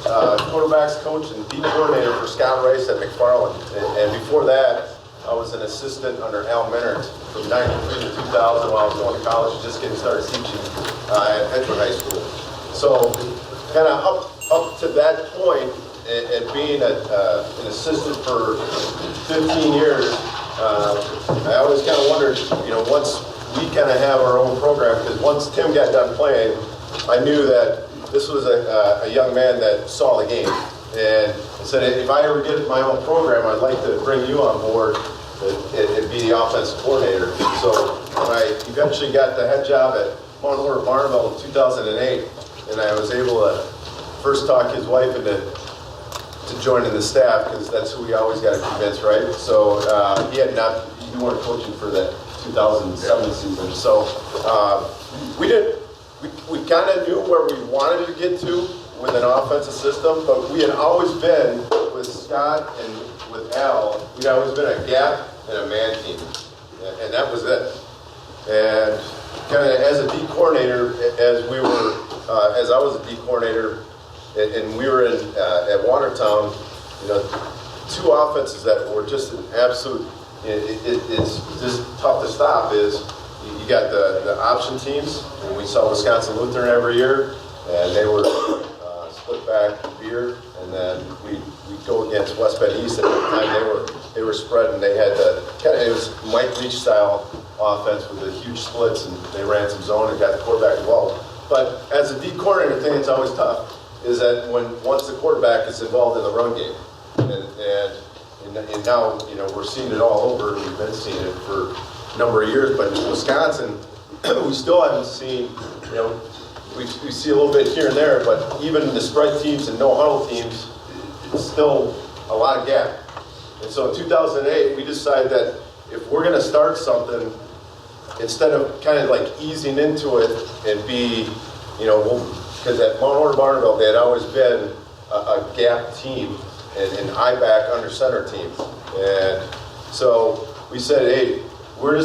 quarterbacks coach and D coordinator for Scott Rice at McFarland. And before that, I was an assistant under Al Menard from 93 to 2000 while I was going to college, just getting started teaching at Edgewood High School. So kind of up to that point, and being an assistant for 15 years, I always kind of wondered, once we kind of have our own program, because once Tim got done playing, I knew that this was a young man that saw the game. And I said, if I ever get my own program, I'd like to bring you on board and be the offensive coordinator. So when I eventually got the head job at Monona Grove in 2008, and I was able to first talk his wife into joining the staff, because that's who we always got to convince, right? So you weren't coaching for that 2007 season. So we kind of knew where we wanted to get to with an offensive system, but we had always been, with Scott and with Al, we'd always been a gap and a man team, and that was it. And kind of as a D coordinator, as I was a D coordinator, and we were at Watertown, two offenses that were just an absolute, it's just tough to stop, is you got the option teams, and we saw Wisconsin Lutheran every year, and they were split back Beer, and then we'd go against West Bend East. At the time they were spread, and they had it was Mike Leach style offense with the huge splits, and they ran some zone and got the quarterback involved. But as a D coordinator, thing that's always tough is that once the quarterback is involved in the run game, and now we're seeing it all over. We've been seeing it for a number of years, but in Wisconsin, we still haven't seen. We see a little bit here and there, but even the spread teams and no huddle teams, it's still a lot of gap. And so in 2008, we decided that if we're going to start something, instead of kind of like easing into it and be, because at Monona Grove, they had always been a gap team and an I-back under center team. And so we said, hey, we're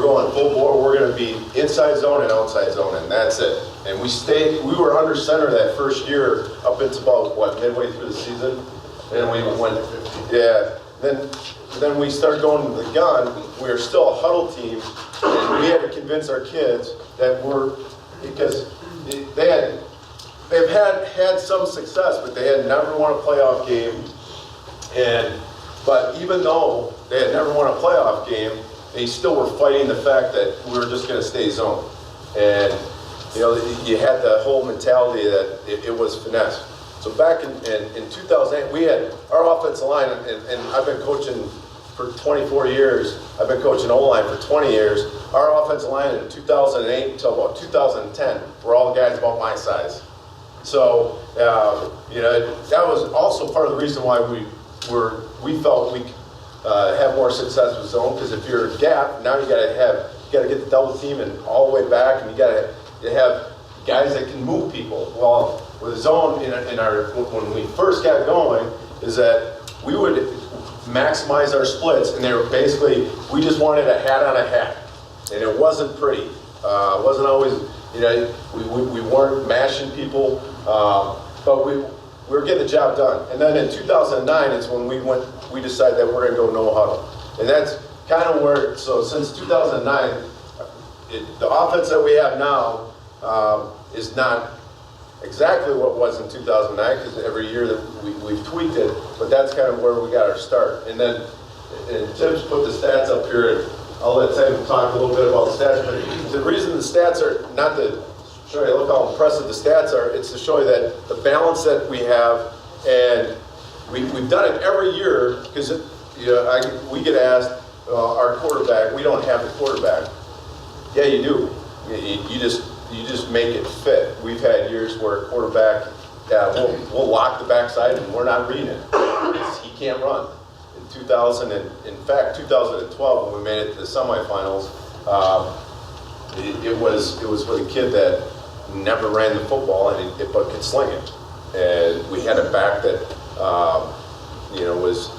going full bore. We're going to be inside zone and outside zone, and that's it. And we were under center that first year up until about, midway through the season. And we went, Then we started going to the gun. We were still a huddle team, and we had to convince our kids that because they've had some success, but they had never won a playoff game. But even though they had never won a playoff game, they still were fighting the fact that we were just going to stay zone. And you had the whole mentality that it was finesse. So back in 2008, we had our offensive line, and I've been coaching for 24 years. I've been coaching O-line for 20 years. Our offensive line in 2008 until about 2010 were all guys about my size. So that was also part of the reason why we felt we have more success with zone, because if you're a gap, now you got to get the double team and all the way back, and you got to have guys that can move people. Well, with zone when we first got going, is that we would maximize our splits, and they were basically, we just wanted a hat on a hat, and it wasn't pretty. It wasn't always, we weren't mashing people, but we were getting the job done. And then in 2009 is when we decided that we're going to go no huddle. And that's kind of where, so since 2009, the offense that we have now is not exactly what it was in 2009, because every year that we've tweaked it, but that's kind of where we got our start. And then Tim's put the stats up here, and I'll let Tim talk a little bit about the stats, but the reason the stats are not to show you, look how impressive the stats are, it's to show you that the balance that we have, and we've done it every year, because we get asked, our quarterback, we don't have the quarterback. Yeah, you do. You just make it fit. We've had years where a quarterback, we'll lock the backside and we're not reading it. He can't run. In 2012, when we made it to the semifinals, it was with a kid that never ran the football but could sling it. And we had a back that was,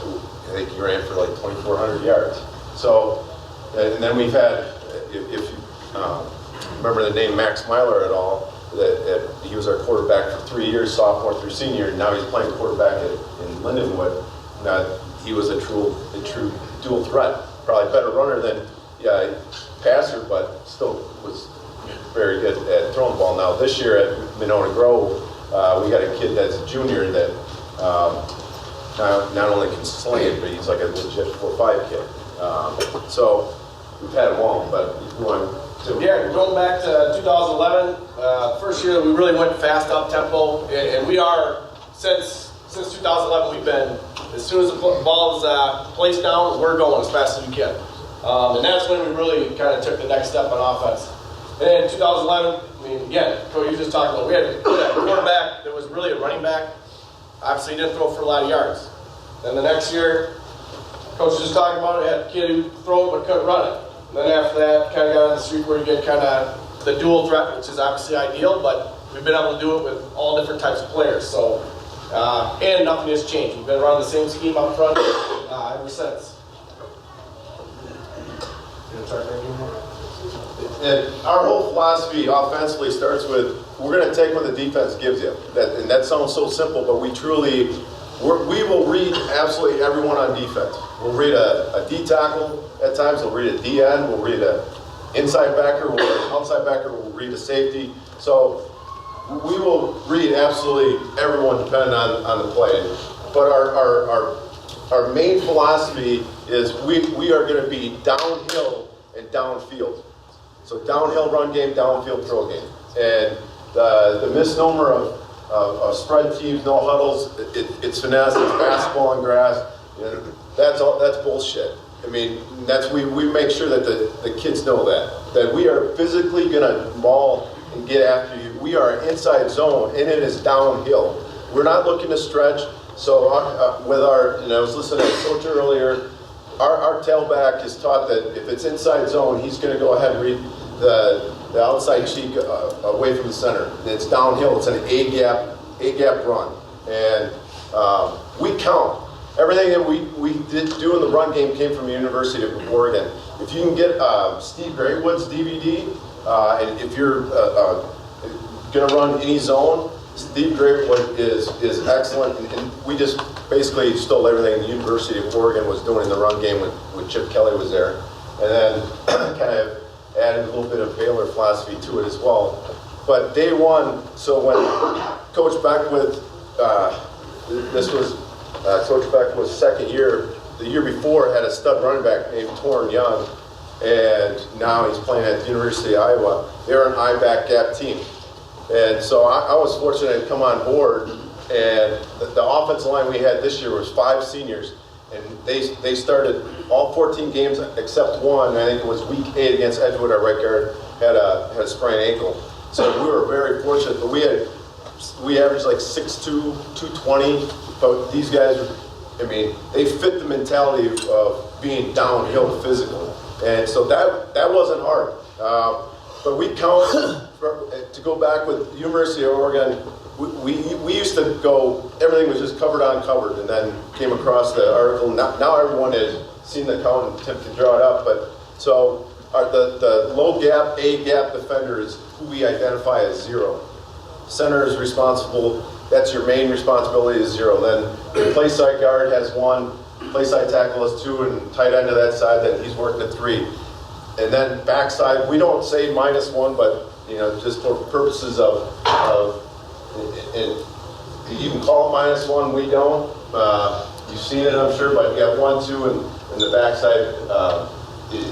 I think he ran for like 2,400 yards. So, and then we've had, if you remember the name Max Myler at all, he was our quarterback for 3 years, sophomore through senior, and now he's playing quarterback in Lindenwood. He was a true dual threat. Probably better runner than passer, but still was very good at throwing the ball. Now this year at Monona Grove, we got a kid that's a junior that not only can sling it, but he's like a legit 4-5 kid. So we've had them all, but if you want to. Yeah, going back to 2011, first year we really went fast up tempo, and we are, since 2011, we've been, as soon as the ball is placed down, we're going as fast as we can. And that's when we really kind of took the next step on offense. And in 2011, I mean, again, Coach, you just talked about, we had a quarterback that was really a running back. Obviously, he didn't throw for a lot of yards. Then the next year, Coach was just talking about it, had a kid who could throw it but couldn't run it. And then after that, kind of got on the street where you get kind of the dual threat, which is obviously ideal, but we've been able to do it with all different types of players. So, and nothing has changed. We've been running the same scheme up front ever since. And our whole philosophy offensively starts with, we're going to take what the defense gives you. And that sounds so simple, but we will read absolutely everyone on defense. We'll read a D tackle at times, we'll read a D end, we'll read an inside backer, we'll read an outside backer, we'll read a safety. So we will read absolutely everyone depending on the play. But our main philosophy is we are going to be downhill and downfield. So downhill run game, downfield throw game. And the misnomer of spread teams, no huddles, it's finesse, it's basketball on grass. You know, that's bullshit. I mean, we make sure that the kids know that we are physically gonna maul and get after you. We are inside zone, and it is downhill. We're not looking to stretch. So with I was listening to Coach earlier. Our tailback is taught that if it's inside zone, he's going to go ahead and read the outside cheek away from the center. And it's downhill. It's an A gap run, and we count. Everything that we did do in the run game came from the University of Oregon. If you can get Steve Greatwood's DVD, and if you're going to run any zone, Steve Greatwood is excellent, and we just basically stole everything the University of Oregon was doing in the run game when Chip Kelly was there, and then kind of added a little bit of Baylor philosophy to it as well. But day one, so when Coach Beckwith, Coach Beckwith's second year, the year before had a stud running back named Torrin Young, and now he's playing at the University of Iowa. They're an I-back gap team. And so I was fortunate to come on board, and the offensive line we had this year was 5 seniors, and they started all 14 games except one. I think it was week 8 against Edgewood. Our right guard had a sprained ankle, so we were very fortunate. But we averaged like 6'2", 220. But these guys, I mean, they fit the mentality of being downhill physically, and so that wasn't hard. But we count, to go back with University of Oregon, we used to go, everything was just covered on covered, and then came across the article. Now everyone has seen the count and Tim can draw it up, but so the low gap, A gap defender is who we identify as 0. Center is responsible, that's your main responsibility is 0. Then the play side guard has 1, play side tackle has 2, and tight end to that side, then he's working at 3. And then backside, we don't say -1, but just for purposes of you can call it -1, we don't. You've seen it, I'm sure, but you got 1, 2, and the backside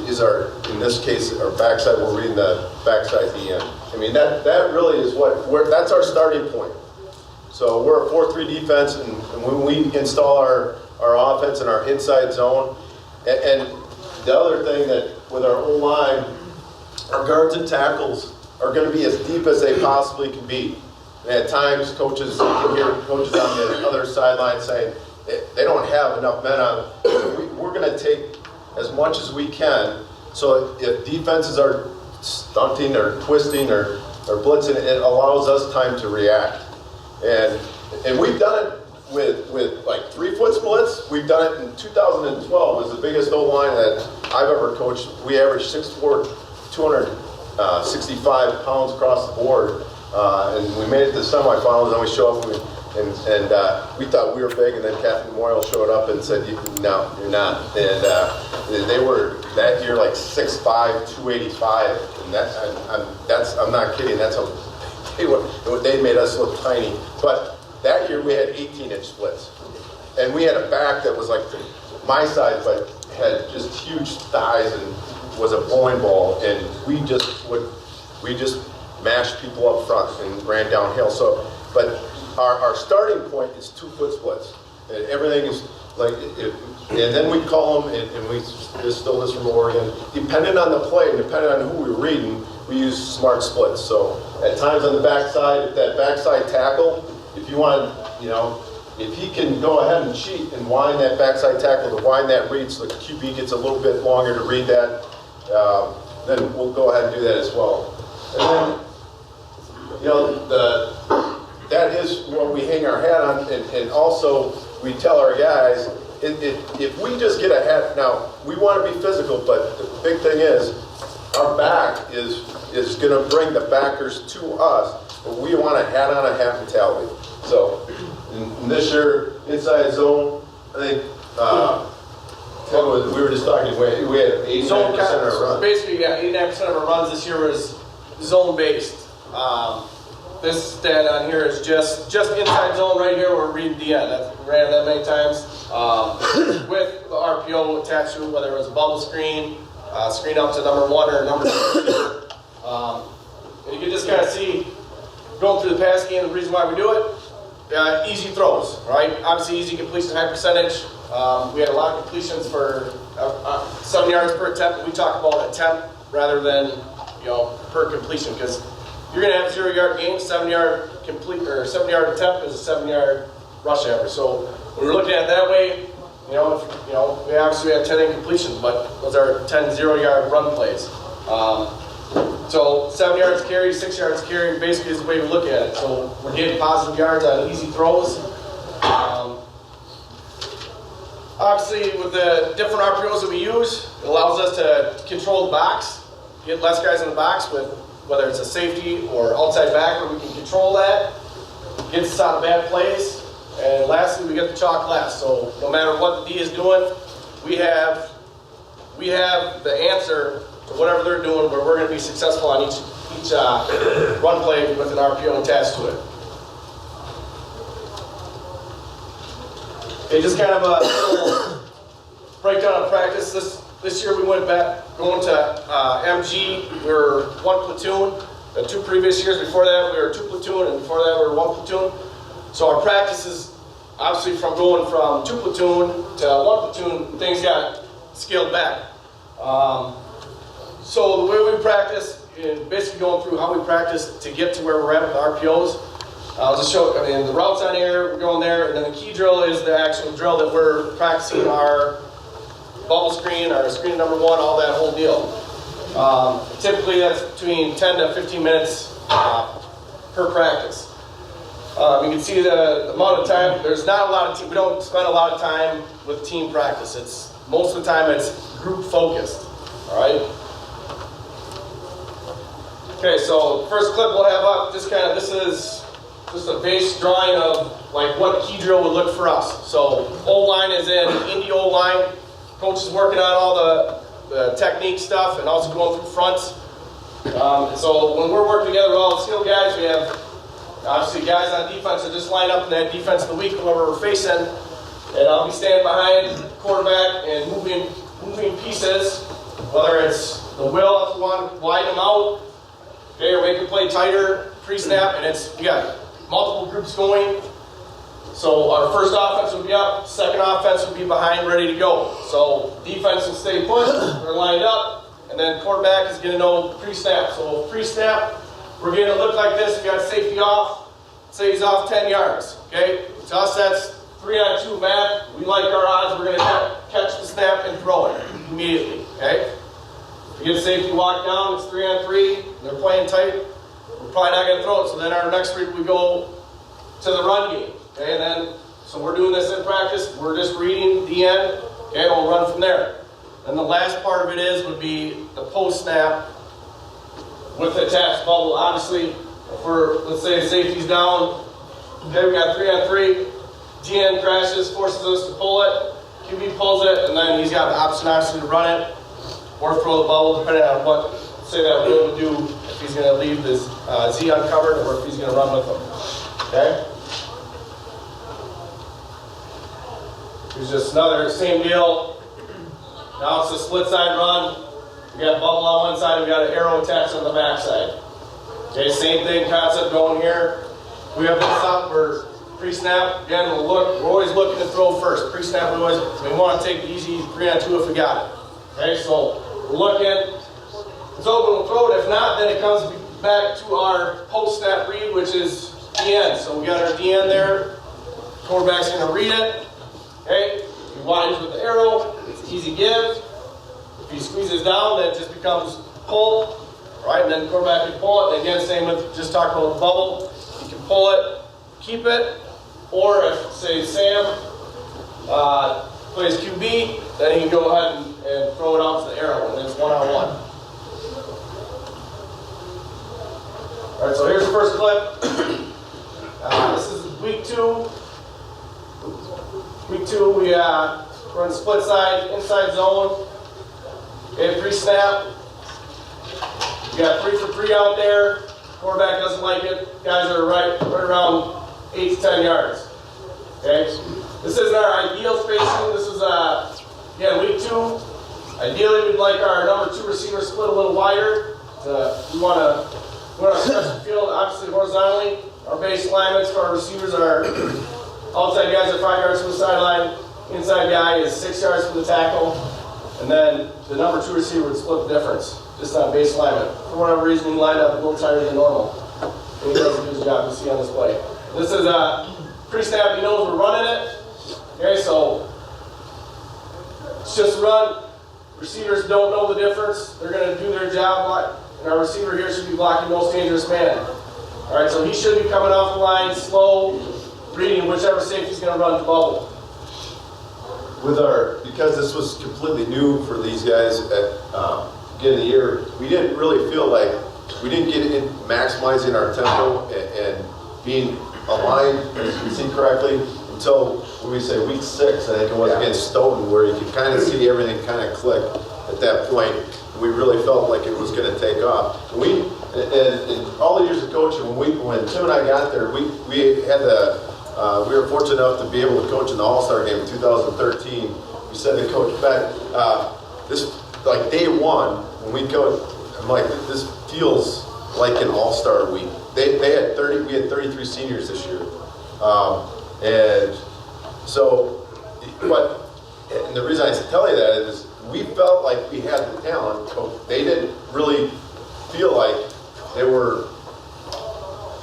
is in this case, our backside, we're reading the backside EM. I mean, that really is that's our starting point. So we're a 4-3 defense, and when we install our offense in our inside zone, and the other thing that with our O-line, our guards and tackles are going to be as deep as they possibly can be. And at times, coaches, you can hear coaches on the other sideline saying they don't have enough men on. We're going to take as much as we can. So if defenses are stunting or twisting or blitzing, it allows us time to react. And we've done it with like 3-foot splits. We've done it in 2012. Was the biggest O-line that I've ever coached. We averaged 6'4", 265 pounds across the board. and we made it to the semifinals, and we show up, and we thought we were big, and then Captain Memorial showed up and said, no, you're not. And they were, that year, like 6'5", 285, and I'm not kidding, they made us look tiny. But that year we had 18-inch splits. And we had a back that was like my size, but had just huge thighs and was a bowling ball, and we just mashed people up front and ran downhill. So, but our starting point is 2-foot splits. And everything is like, and then we call them, and we stole this from Oregon. Depending on the play, depending on who we're reading, we use smart splits. So at times on the backside, if that backside tackle, if you want, if he can go ahead and cheat and wind that backside tackle to wind that read so the QB gets a little bit longer to read that, then we'll go ahead and do that as well. And then, that is what we hang our hat on, and also we tell our guys, if we just get a hat, now we want to be physical, but the big thing is our back is going to bring the backers to us, but we want a hat on a hat mentality. So in this year, inside zone, I think we were just talking, we had 89% of our runs. Basically, yeah, 89% of our runs this year was zone based. This stat on here is just inside zone right here. We're reading the end. We ran it that many times with the RPO attached to it, whether it was a bubble screen, screen up to number 1 or number 2. And you can just kind of see going through the pass game. The reason why we do it, easy throws, right? Obviously, easy completion, high percentage. We had a lot of completions for 7 yards per attempt. We talk about attempt rather than per completion, because you're going to have 0-yard games. 7-yard complete or 7-yard attempt is a 7-yard rush average. So when we're looking at it that way, we obviously have 10 incompletions, but those are 10 0-yard run plays. So 7 yards carry, 6 yards carry, basically is the way we look at it. So we're getting positive yards on easy throws. Obviously, with the different RPOs that we use, it allows us to control the box, get less guys in the box with whether it's a safety or outside backer, we can control that, gets us out of bad plays. And lastly, we get the chalk last. So no matter what the D is doing, we have the answer to whatever they're doing, where we're going to be successful on each run play with an RPO attached to it. Okay, just kind of a little breakdown of practice. This year we went back, going to MG, we were 1 platoon. The 2 previous years before that we were 2 platoon, and before that we were 1 platoon. So our practice is obviously from going from 2 platoon to 1 platoon, things got scaled back. So the way we practice, and basically going through how we practice to get to where we're at with the RPOs. I'll just show, the routes on here, we're going there, and then the key drill is the actual drill that we're practicing our bubble screen, our screen number 1, all that whole deal. Typically that's between 10 to 15 minutes per practice. You can see the amount of time, there's not a lot of we don't spend a lot of time with team practice. It's most of the time it's group focused, all right? Okay, so first clip we'll have up, this is just a base drawing of like what key drill would look for us. So O-line is in Indy O-line. Coach is working on all the technique stuff and also going through fronts. So when we're working together with all the skill guys, we have obviously guys on defense that just line up in that defense of the week, whoever we're facing. And I'll be standing behind the quarterback and moving pieces, whether it's the will if we want to widen them out, okay, or make the play tighter, pre-snap, and we got multiple groups going. So our first offense would be up, second offense would be behind, ready to go. So defense will stay put, they're lined up, and then quarterback is going to know pre-snap. So pre-snap, we're going to look like this. We got safety off, say he's off 10 yards. Okay, to us that's 3-on-2 math. We like our odds. We're going to catch the snap and throw it immediately. Okay, if we get safety walk down, it's 3-on-3. They're playing tight. We're probably not going to throw it. So then our next week we go to the run game. Okay, and then, so we're doing this in practice, we're just reading the end, okay, and we'll run from there. And the last part of it would be the post-snap with the attached bubble. Obviously, For, let's say safety's down, okay, we got 3-on-3, DN crashes, forces us to pull it, QB pulls it, and then he's got the option obviously to run it or throw the bubble, depending on what, say that Will would do if he's going to leave this Z uncovered or if he's going to run with them. Okay? Here's just another same deal. Now it's a split side run. We got a bubble on one side, we got an arrow attached on the back side. Okay, same thing, concept going here. We have this up, we're pre-snap. Again, we're always looking to throw first. Pre-snap, we want to take the easy 3-on-2 if we got it. Okay, so we're looking. It's open, we'll throw it. If not, then it comes back to our post-snap read, which is DN. So we got our DN there. Quarterback's going to read it. Okay, he widens with the arrow. It's an easy give. If he squeezes down, then it just becomes pull. Right, and then quarterback can pull it. And again, same with just talking about the bubble. He can pull it, keep it, or if, say, Sam plays QB, then he can go ahead and throw it out to the arrow, and it's one-on-one. All right, so here's the first clip. This is week 2. Week 2, we run split side, inside zone. Okay, pre-snap. We got 3 for 3 out there. Quarterback doesn't like it. Guys are right around 8 to 10 yards. Okay, this isn't our ideal spacing. This is again week 2. Ideally, we'd like our number 2 receiver split a little wider. We want to stretch the field obviously horizontally. Our base alignments for our receivers are outside guys are 5 yards from the sideline. Inside guy is 6 yards from the tackle, and then the number 2 receiver would split the difference. Just on base alignment. For whatever reason, he lined up a little tighter than normal. And he doesn't do his job, you see on this play. This is pre-snap, he knows we're running it. Okay, so it's just a run. Receivers don't know the difference. They're going to do their job, and our receiver here should be blocking most dangerous man. All right, so he should be coming off the line, slow, reading whichever safety's going to run the bubble. Because this was completely new for these guys at beginning of the year, we didn't really feel like we didn't get in maximizing our tempo and being aligned, as you can see correctly, until when we say week 6, I think it was against Stoughton, where you could kind of see everything kind of click at that point. We really felt like it was going to take off. And in all the years of coaching, when Tim and I got there, we were fortunate enough to be able to coach in the All-Star game in 2013. We said to Coach Beck, like day 1, when we coached, I'm like, this feels like an all-star week. We had 33 seniors this year. And the reason I tell you that is we felt like we had the talent, but they didn't really feel like they were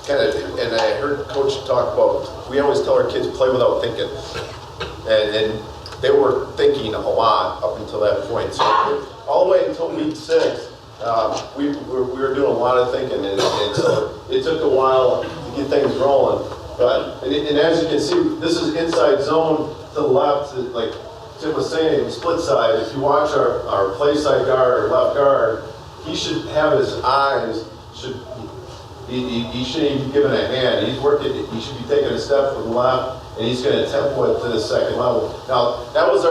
and I heard Coach talk about, we always tell our kids, play without thinking. And they were thinking a lot up until that point. So all the way until week 6, we were doing a lot of thinking, and so it took a while to get things rolling. But and as you can see, this is inside zone to the left, like Tim was saying, split side. If you watch our play side guard or left guard, he should have his eyes he shouldn't even be given a hand. He's working. He should be taking a step from the left, and he's going to tempo it to the second level. Now that was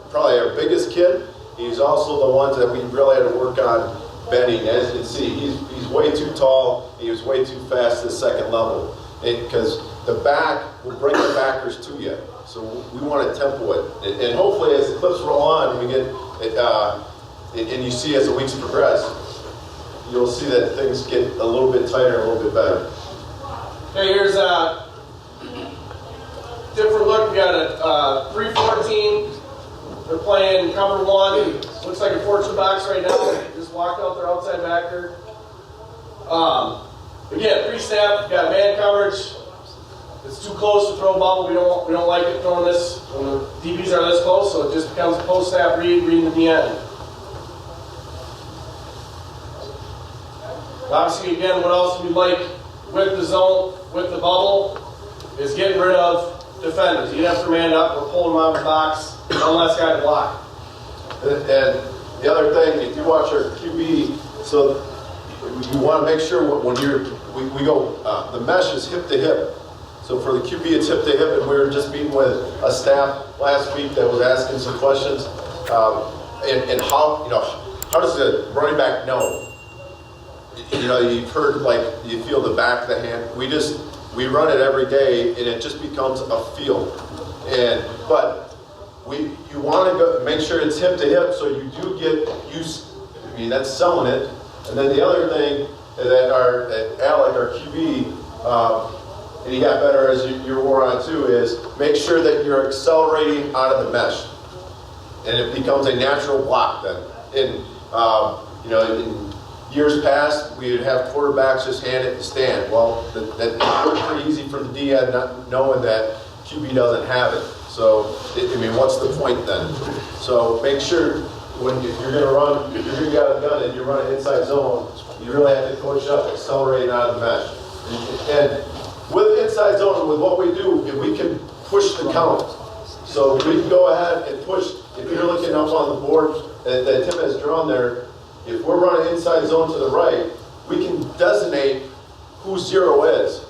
probably our biggest kid. He's also the ones that we really had to work on bending. As you can see, he's way too tall. He was way too fast to the second level, because the back will bring the backers to you. So we want to tempo it, and hopefully as the clips roll on, we get it, and you see as the weeks progress, you'll see that things get a little bit tighter, a little bit better. Okay, here's a different look. We got a 3-14. They're playing cover 1. Looks like a 4-2 box right now. Just walked out their outside backer. Again, pre-snap, got man coverage. It's too close to throw a bubble. We don't like it throwing this when the DBs are this close, so it just becomes a post-snap reading to the end. Obviously, again, what else we like with the zone, with the bubble, is getting rid of defenders. You have to man up or pull them out of the box, one less guy to block. And the other thing, if you watch our QB, so you want to make sure when we go, the mesh is hip to hip. So for the QB, it's hip to hip, and we were just meeting with a staff last week that was asking some questions, and how does the running back know? You've heard, like, you feel the back of the hand. We run it every day, and it just becomes a feel. But you want to go make sure it's hip to hip, so you do get used. I mean, that's selling it. And then the other thing that Alec, our QB, and he got better as you wore on too, is make sure that you're accelerating out of the mesh, and it becomes a natural block then. In years past, we would have quarterbacks just hand it to stand. Well, that's pretty easy for the D end, not knowing that QB doesn't have it. So, what's the point then? So make sure if you're going to run, if you're going to get a gun and you're running inside zone, you really have to coach up, accelerating out of the mesh. And with inside zone and with what we do, if we can push the count. So we can go ahead and push. If you're looking up on the board that Tim has drawn there, if we're running inside zone to the right, we can designate who 0 is.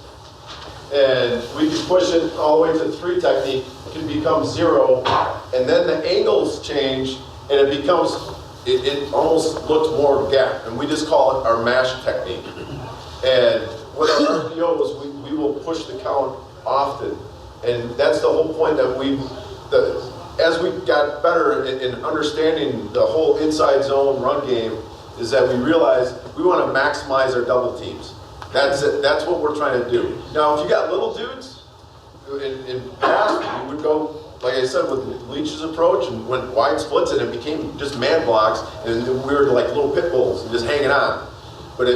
And we can push it all the way to 3 technique, it can become 0, and then the angles change, and it becomes, it almost looks more gap, and we just call it our mash technique. And with our RPOs, we will push the count often, and that's the whole point that as we got better in understanding the whole inside zone run game, is that we realized we want to maximize our double teams. That's it. That's what we're trying to do. Now, if you got little dudes, in past, we would go, like I said, with Leach's approach, and went wide splits, and it became just man blocks, and we were like little pit bulls, and just hanging on. But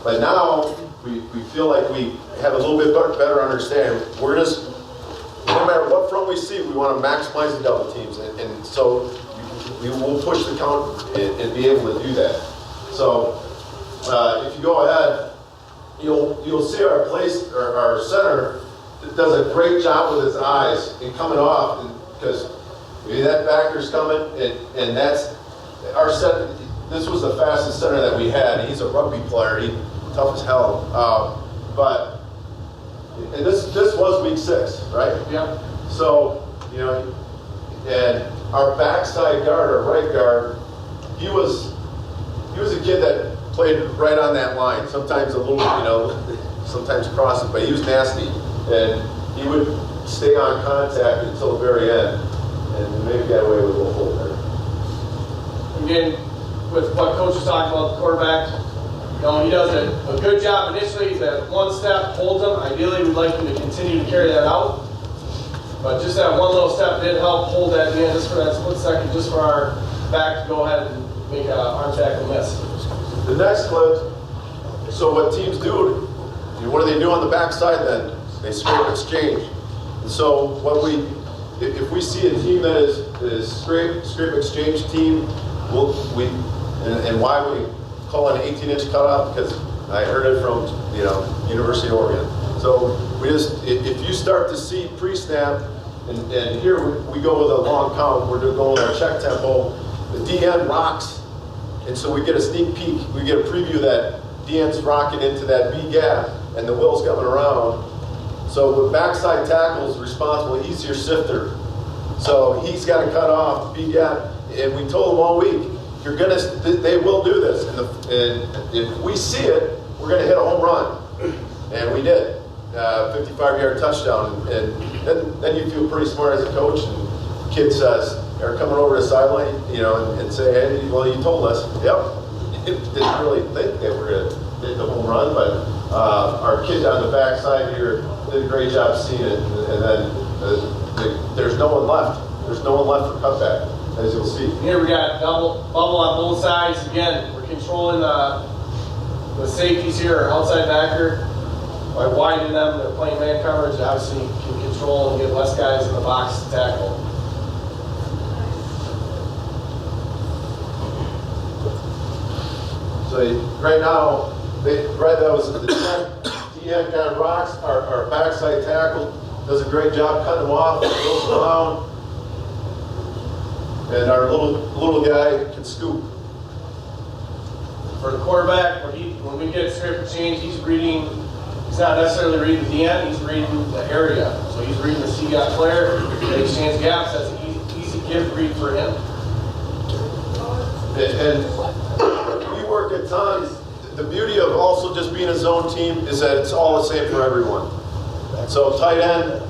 but now, we feel like we have a little bit better understanding. We're just, no matter what front we see, we want to maximize the double teams, and so we will push the count and be able to do that. So if you go ahead, you'll see our center does a great job with his eyes in coming off, because that backer's coming, and that's our center. This was the fastest center that we had. He's a rugby player. He's tough as hell. And this was week 6, right? Yeah. So, and our backside guard, our right guard, he was a kid that played right on that line. Sometimes a little, sometimes crosses, but he was nasty. And he would stay on contact until the very end, and maybe got away with a little hold there. Again, with what Coach was talking about, the quarterback, he does a good job initially. That one step holds him. Ideally, we'd like him to continue to carry that out. But just that one little step did help hold that in just for that split second, just for our back to go ahead and make an arm tackle miss. The next clip, so what teams do, what do they do on the backside then? They scrape exchange. And so if we see a team that is scrape exchange team, and why we call it an 18-inch cutoff, because I heard it from University of Oregon. So if you start to see pre-snap, and here we go with a long count, we're going with our check tempo, the DN rocks, and so we get a sneak peek, we get a preview that DN's rocking into that B gap, and the wheel's coming around. So the backside tackle is responsible, he's your sifter. So he's got to cut off the B gap, and we told him all week, they will do this, and if we see it, we're gonna hit a home run, and we did. 55-yard touchdown, and then you feel pretty smart as a coach, and kids are coming over the sideline, and say, hey, well, you told us. Yep. Didn't really think they were going to hit the home run, but our kid on the backside here did a great job seeing it, and then there's no one left. There's no one left for cutback, as you'll see. Here we got double bubble on both sides. Again, we're controlling the safeties here, our outside backer. By widening them, they're playing man coverage. Obviously, you can control and get less guys in the box to tackle. So right now, that was the DN kind of rocks. Our backside tackle does a great job cutting them off, goes around, and our little guy can scoop. for the quarterback, when we get scrape and change, he's not necessarily reading the end, he's reading the area. So he's reading the C-gap player, they exchange gaps, that's an easy give read for him. And we work at times. The beauty of also just being a zone team is that it's all the same for everyone. So tight end,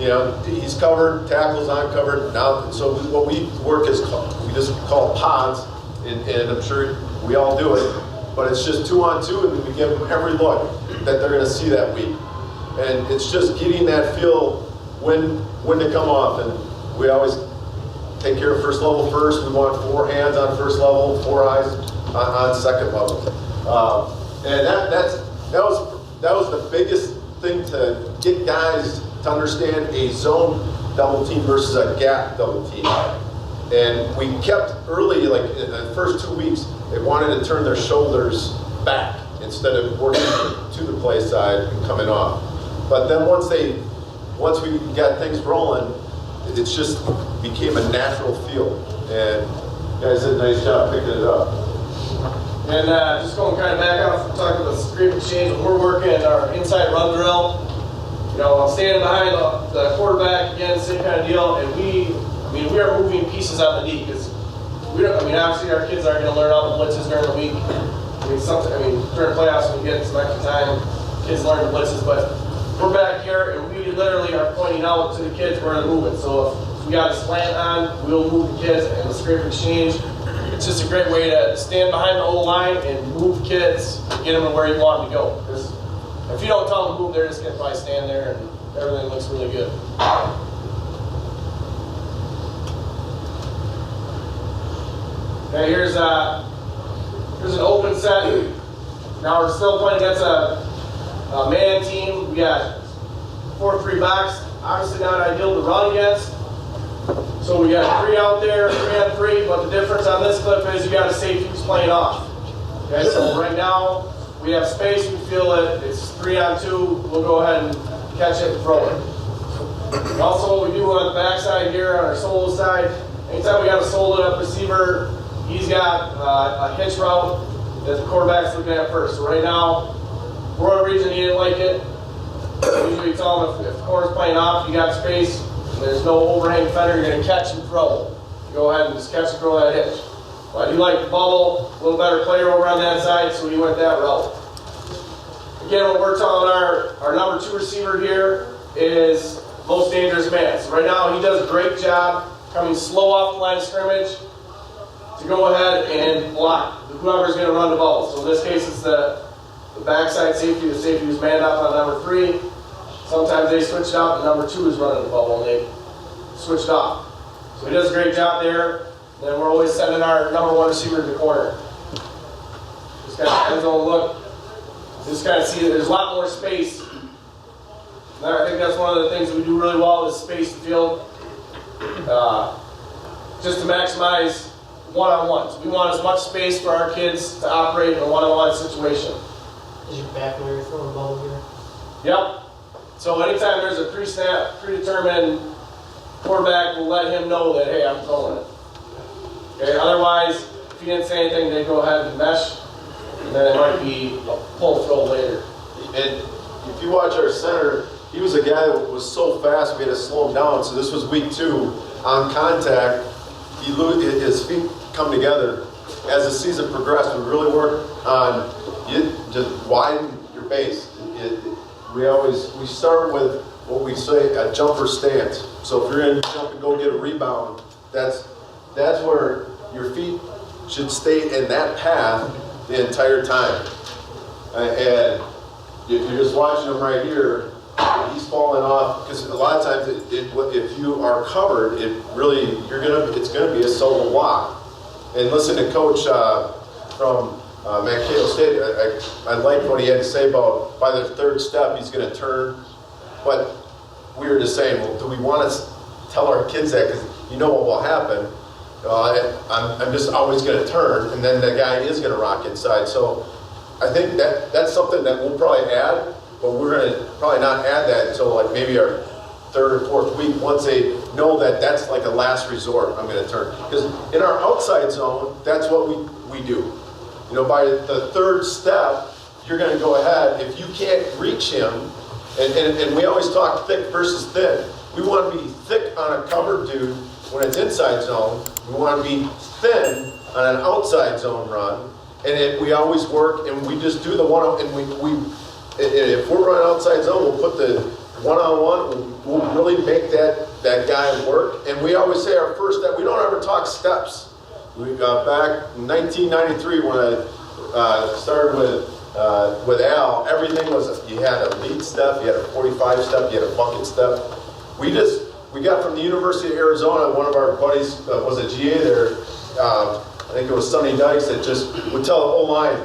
you know, he's covered, tackles on covered. Now, so what we work is we just call pods, and I'm sure we all do it. But it's just 2-on-2, and we give them every look that they're going to see that week. And it's just getting that feel when to come off. And we always take care of first level first. We want 4 hands on first level, 4 eyes on second level. And that was the biggest thing to get guys to understand a zone double team versus a gap double team. And we kept early, like in the first 2 weeks, they wanted to turn their shoulders back instead of working to the play side and coming off. But then once we got things rolling, it just became a natural feel. And you guys did a nice job picking it up. And just going kind of back off, talking about the scrape and change, when we're working our inside run drill, you know, I'm standing behind the quarterback, again, same kind of deal, and we are moving pieces on the knee, because obviously our kids aren't going to learn all the blitzes during the week. During playoffs we get some extra time, kids learn the blitzes, but we're back here and we literally are pointing out to the kids where they're moving. So if we got a slant on, we'll move the kids and the scrape exchange. It's just a great way to stand behind the O-line and move kids and get them to where you want them to go. Because if you don't tell them to move, they're just going to probably stand there and everything looks really good. Okay, here's an open set. Now we're still playing against a man team. We got 4-3 box. Obviously not ideal to run against. So we got 3 out there, 3-on-3. But the difference on this clip is you got a safety who's playing off. Okay, so right now we have space. We feel it. It's 3-on-2. We'll go ahead and catch it and throw it. Also, what we do on the backside here on our solo side, anytime we got a soloed up receiver, he's got a hitch route that the quarterback's looking at first. So right now, for whatever reason he didn't like it, usually tell him if the corner's playing off, you got space, and there's no overhang defender, you're going to catch and throw. You go ahead and just catch and throw that hitch. Well, I do like the bubble, a little better player over on that side, so he went that route. Again, what we're telling our number 2 receiver here is most dangerous man. So right now, he does a great job coming slow off the line of scrimmage to go ahead and block whoever's going to run the ball. So in this case, it's the backside safety, the safety who's manned up on number 3. Sometimes they switch it out, and number 2 is running the bubble, and they switched off. So he does a great job there. Then we're always sending our number 1 receiver to the corner. Just kind of hands on look. Just kind of see that there's a lot more space. And I think that's one of the things that we do really well is space the field. Just to maximize one-on-ones. We want as much space for our kids to operate in a one-on-one situation. Is your back when you're throwing the ball here? Yep. So anytime there's a pre-snap, predetermined quarterback, will let him know that, hey, I'm throwing it. Okay. Otherwise, if he didn't say anything, they go ahead and mesh, and then it might be a pull throw later. And if you watch our center, he was a guy that was so fast we had to slow him down. So this was week 2 on contact. His feet come together. As the season progressed, we really worked on just widen your base. We start with what we say a jumper stance. So if you're going to jump and go get a rebound, that's where your feet should stay in that path the entire time. And you're just watching him right here. He's falling off because a lot of times if you are covered, it's gonna be a solo block. And listen to Coach from Mankato State. I liked what he had to say about by the 3rd step he's going to turn. But we were just saying, well, do we want to tell our kids that? Because you know what will happen. I'm just always going to turn, and then the guy is going to rock inside. So I think that's something that we'll probably add. But we're going to probably not add that until like maybe our 3rd or 4th week, once they know that that's like a last resort, I'm going to turn. Because in our outside zone, that's what we do. You know, by the third step, you're going to go ahead. If you can't reach him, and we always talk thick versus thin. We want to be thick on a cover dude when it's inside zone. We want to be thin on an outside zone run. And we always work, and we just do the one, and if we're running outside zone, we'll put the one-on-one, we'll really make that guy work. And we always say our first step, we don't ever talk steps. We got back in 1993 when I started with Al, everything was, you had a lead step, you had a 45 step, you had a bucket step. We got from the University of Arizona, one of our buddies was a GA there, I think it was Sonny Dykes, that just would tell the whole line,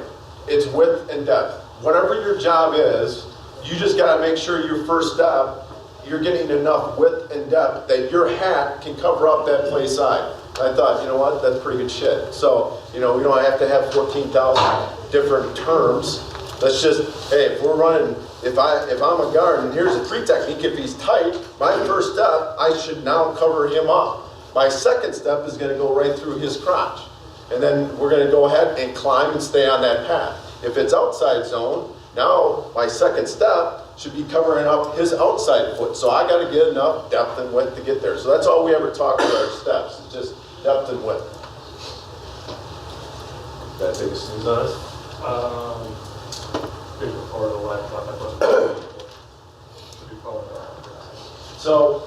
it's width and depth. Whatever your job is, you just gotta make sure your first step, you're getting enough width and depth that your hat can cover up that play side. I thought, you know what, that's pretty good shit. So, you know, we don't have to have 14,000 different terms. Let's just, hey, if we're running, if I'm a guard and here's a three technique, if he's tight, my first step, I should now cover him up. My second step is gonna go right through his crotch. And then we're gonna go ahead and climb and stay on that path. If it's outside zone, now my second step should be covering up his outside foot. So I gotta get enough depth and width to get there. So that's all we ever talk about our steps, it's just depth and width. Did I take a snooze on us? Before the laptop, that wasn't before. So,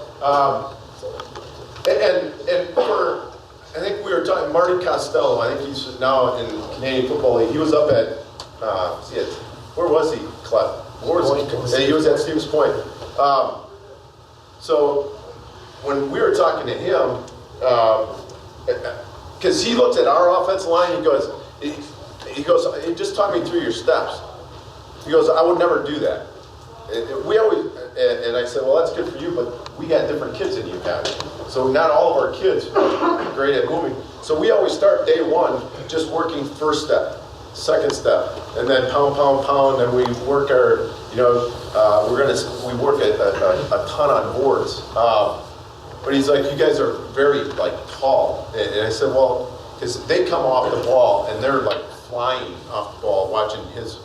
and for, I think we were talking, Marty Costello, I think he's now in Canadian Football League. He was up at, where was he, Clef? Where was he? He was at Stevens Point. So, when we were talking to him, because he looked at our offensive line, he goes, hey, just talk me through your steps. He goes, I would never do that. We always, and I said, well, that's good for you, but we got different kids than you have. So not all of our kids are great at moving. So we always start day one just working first step, second step, and then pound, pound, pound, and we work our, you know, we work a ton on boards. But he's like, you guys are very like tall. And I said, well, because they come off the ball and they're like flying off the ball watching his,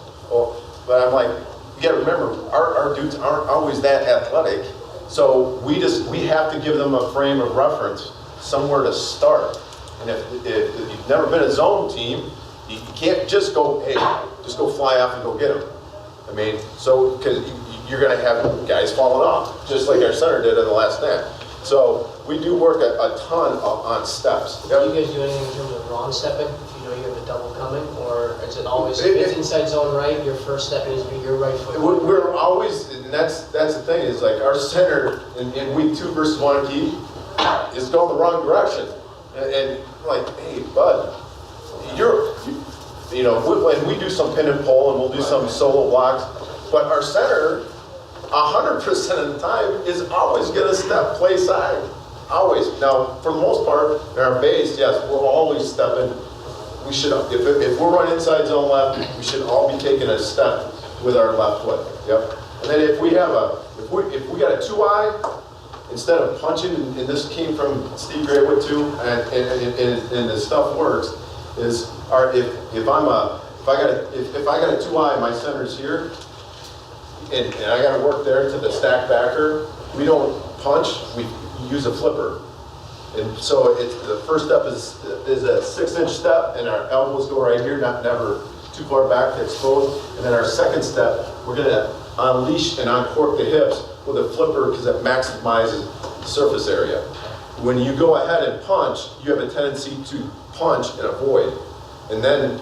but I'm like, you gotta remember, our dudes aren't always that athletic. So we have to give them a frame of reference, somewhere to start. And if you've never been a zone team, you can't just go, hey, just go fly off and go get them. I mean, so, because you're gonna have guys falling off, just like our center did in the last snap. So we do work a ton on steps. Do you guys do anything in terms of wrong stepping? If you know you have a double coming, or is it always, if it's inside zone right, your first step is your right foot? We're always, and that's the thing, is like our center in week 2 versus Wanakee is going the wrong direction. And like, hey, bud, you know, when we do some pin and pull and we'll do some solo blocks, but our center, 100% of the time, is always going to step play side. Always. Now, for the most part, in our base, yes, we're always stepping. We should, if we're running inside zone left, we should all be taking a step with our left foot. Yep. And then if we have if we got a 2-eye, instead of punching, and this came from Steve Graywood too, and the stuff works, is if I got a 2-eye, my center's here, and I got to work there to the stack backer. We don't punch, we use a flipper. And so the first step is a 6-inch step, and our elbows go right here, never too far back to expose. And then our second step, we're going to unleash and uncork the hips with a flipper because it maximizes surface area. When you go ahead and punch, you have a tendency to punch and avoid. And then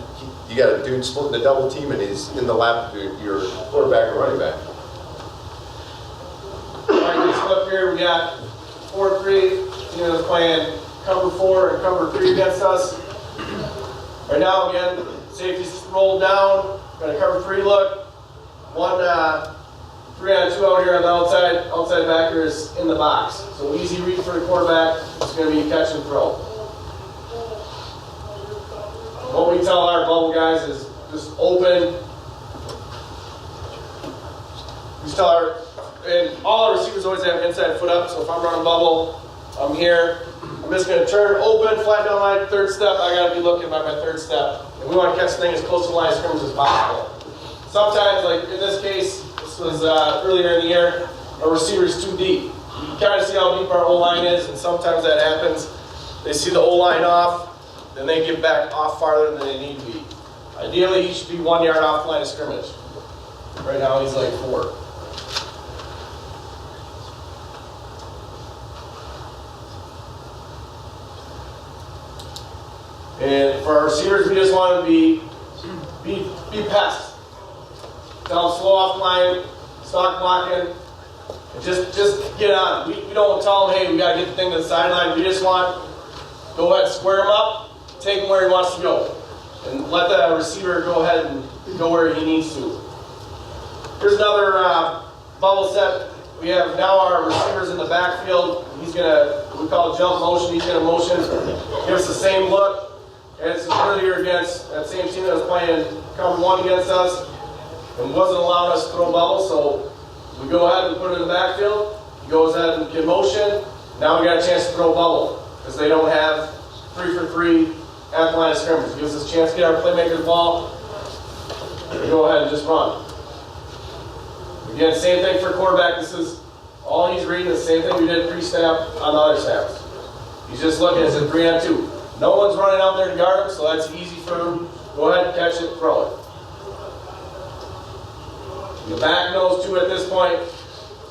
you got a dude splitting the double team, and he's in the lap of your quarterback or running back. All right, this up here, we got 4-3. You know, playing cover 4 and cover 3 against us. Right now, again, safety's rolled down. Got a cover 3 look. 3-on-2 out here on the outside backer is in the box. So easy read for the quarterback. It's going to be catch and throw. What we tell our bubble guys is just open. And all our receivers always have inside foot up. So if I'm running bubble, I'm here. I'm just going to turn open, flat down my third step. I got to be looking by my third step. and we want to catch the thing as close to the line of scrimmage as possible. Sometimes, like in this case, this was earlier in the year, our receiver's too deep. You kind of see how deep our O-line is, and sometimes that happens. They see the O-line off, then they get back off farther than they need to be. Ideally, he should be 1 yard off the line of scrimmage. Right now, he's like 4. And for our receivers, we just want to be pests. Tell them slow off the line, stock blocking, and just get on. We don't tell them, hey, we got to get the thing to the sideline. We just want, go ahead, square him up, take him where he wants to go, and let the receiver go ahead and go where he needs to. Here's another bubble set. We have now our receivers in the backfield. He's gonna, we call it jump motion. He's gonna motion, give us the same look as earlier against that same team that was playing cover 1 against us and wasn't allowing us to throw bubbles. So we go ahead and put it in the backfield. He goes ahead and get motion. Now we got a chance to throw a bubble because they don't have 3 for 3 at the line of scrimmage. It gives us a chance to get our playmaker the ball and go ahead and just run. Again, same thing for quarterback. This is all he's reading, the same thing we did pre-snap on the other snaps. He's just looking, it's a 3 on 2. No one's running out there to guard him, so that's easy for him. Go ahead, catch it, throw it. The back knows too at this point,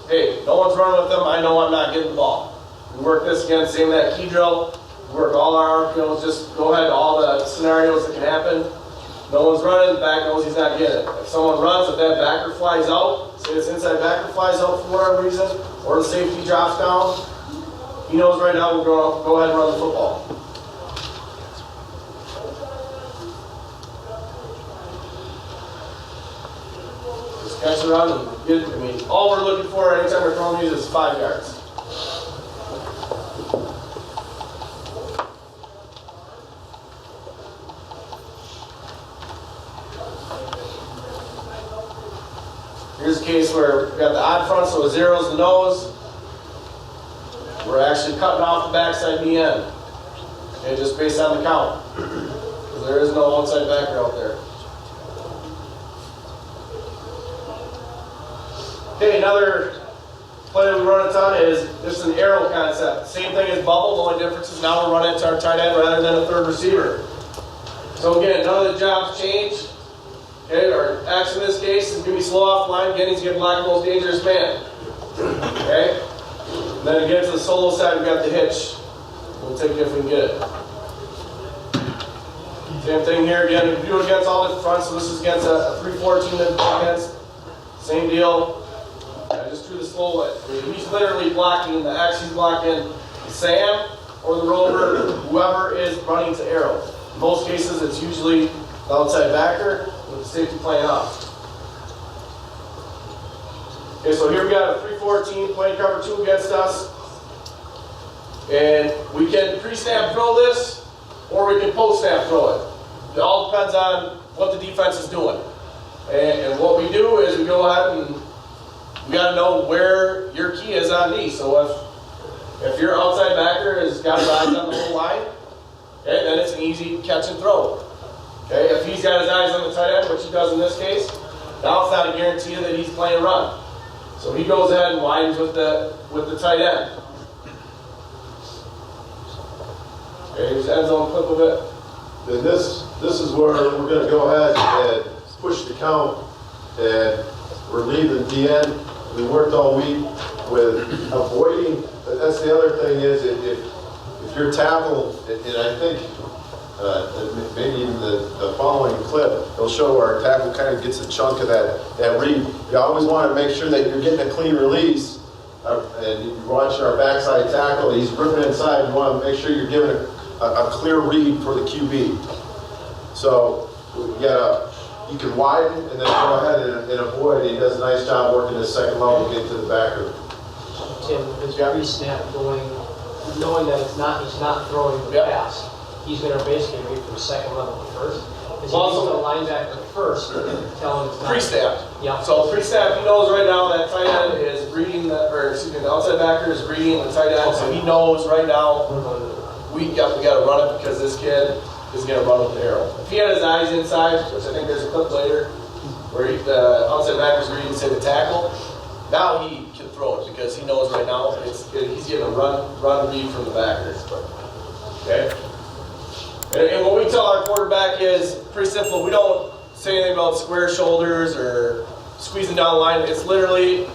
hey, no one's running with them, I know I'm not getting the ball. We work this again, same that key drill. We work all our RPOs, just go ahead to all the scenarios that can happen. No one's running, the back knows he's not getting it. If someone runs, if that backer flies out, say this inside backer flies out for whatever reason, or the safety drops down, he knows right now we're going to go ahead and run the football. Just catch it around and get it. I mean, all we're looking for anytime we're throwing these is 5 yards. Here's a case where we've got the odd front, so the 0's the nose. We're actually cutting off the backside and the end. Okay, just based on the count. Because there is no outside backer out there. Okay, another play that we run a ton is this is an arrow concept. Same thing as bubble, the only difference is now we're running to our tight end rather than a third receiver. So again, none of the jobs change. Okay, our X in this case is going to be slow off the line. Again, he's going to block the most dangerous man. Okay? And then again to the solo side, we've got the hitch. We'll take it if we can get it. Same thing here again. We do it against all the fronts, so this is against a 3-4 team that we're against. Same deal. I just drew the slow way. He's literally blocking the X, he's blocking Sam or the rover, whoever is running to arrow. In most cases, it's usually the outside backer with the safety playing off. Okay, so here we got a 3-4 team playing cover 2 against us. And we can pre-snap throw this, or we can post-snap throw it. It all depends on what the defense is doing. And what we do is we go ahead and we got to know where your key is on these. So if your outside backer has got his eyes on the whole line, okay, then it's an easy catch and throw. Okay, if he's got his eyes on the tight end, which he does in this case, now it's not a guarantee that he's playing run. So he goes ahead and widens with the tight end. Okay, here's end zone clip of it. Then this is where we're going to go ahead and push the count, and we're leaving the end. We worked all week with avoiding. That's the other thing is if your tackle, and I think maybe even the following clip, it'll show where our tackle kind of gets a chunk of that read. You always want to make sure that you're getting a clean release, and you're watching our backside tackle. He's ripping inside. You want to make sure you're giving a clear read for the QB. So you can widen and then go ahead and avoid. He does a nice job working his second level to get to the backer. Tim, is pre-snap going, knowing that he's not throwing the pass, he's going to basically read from second level to first. Because he needs the linebacker first, tell him it's not. Pre-snap. Yeah. So pre-snap, he knows right now that tight end is reading the outside backer is reading the tight end, so he knows right now we got to run it because this kid is going to run with the arrow. If he had his eyes inside, which I think there's a clip later, where the outside backers where you can say the tackle, now he can throw it because he knows right now he's getting a run read from the backers. Okay? And what we tell our quarterback is pretty simple. We don't say anything about square shoulders or squeezing down the line. It's literally,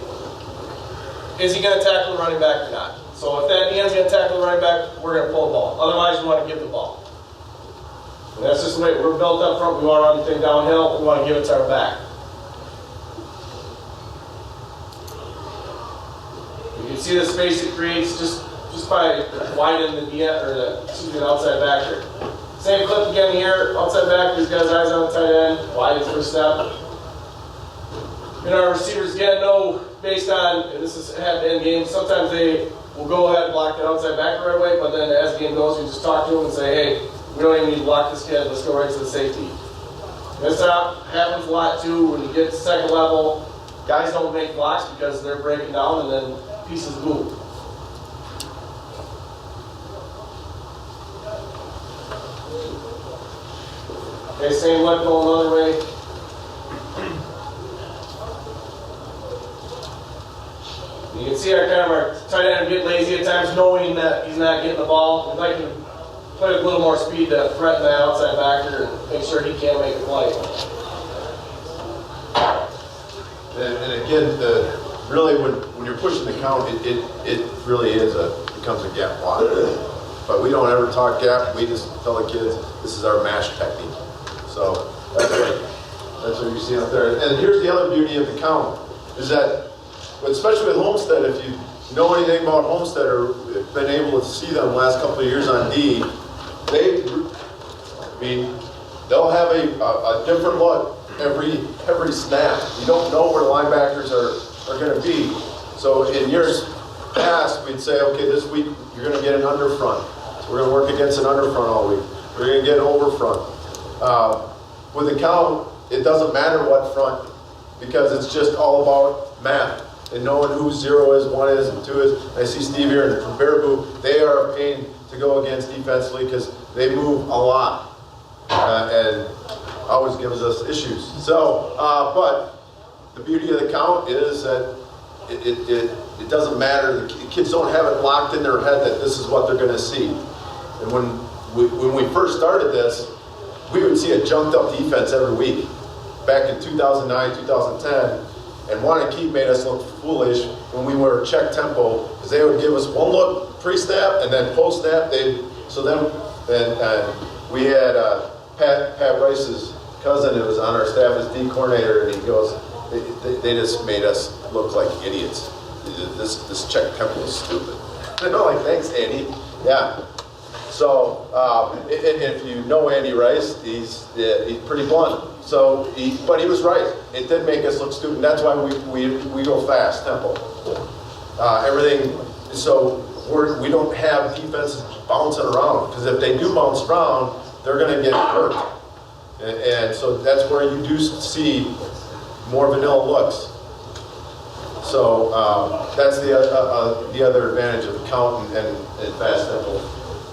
is he going to tackle the running back or not? So if that end's going to tackle the running back, we're going to pull the ball. Otherwise, we want to give the ball. And that's just the way we're built up front. We want to run the thing downhill. We want to give it to our back. You can see the space it creates just by widening the outside backer. Same clip again here. Outside backer, he's got his eyes on the tight end. Widens for a step. And our receivers again know based on, and this has happened in games, sometimes they will go ahead and block the outside backer right away, but then as the game goes, you just talk to them and say, hey, we don't even need to block this kid, let's go right to the safety. This happens a lot too when you get to second level. Guys don't make blocks because they're breaking down and then pieces move. Okay, same look going another way. You can see our tight end get lazy at times, knowing that he's not getting the ball. We'd like to play with a little more speed to threaten that outside backer and make sure he can't make a play. And again, really when you're pushing the count, it really becomes a gap block. But we don't ever talk gap. We just tell the kids this is our mash technique. So that's right. That's what you see out there. And here's the other beauty of the count is that, especially with Homestead, if you know anything about Homestead or been able to see them the last couple of years on D, they'll have a different look every snap. You don't know where the linebackers are going to be. So in years past, we'd say, okay, this week you're going to get an under front. So we're going to work against an under front all week. We're going to get an over front. With the count, it doesn't matter what front because it's just all about math and knowing who 0 is, 1 is, and 2 is. I see Steve here and from Baraboo, they are a pain to go against defensively because they move a lot and always gives us issues. So, but the beauty of the count is that it doesn't matter. The kids don't have it locked in their head that this is what they're going to see. And when we first started this, we would see a junked up defense every week. Back in 2009, 2010, and one and keep made us look foolish when we were check tempo because they would give us one look pre-snap and then post-snap. We had Pat Rice's cousin who was on our staff as D coordinator, and he goes, they just made us look like idiots. This check tempo is stupid. And I'm like, thanks, Andy. Yeah. So, if you know Andy Rice, he's pretty blunt. So, but he was right. It did make us look stupid. That's why we go fast tempo. Everything. So we don't have defenses bouncing around because if they do bounce around, they're going to get hurt. And so that's where you do see more vanilla looks. So that's the other advantage of the count and fast tempo.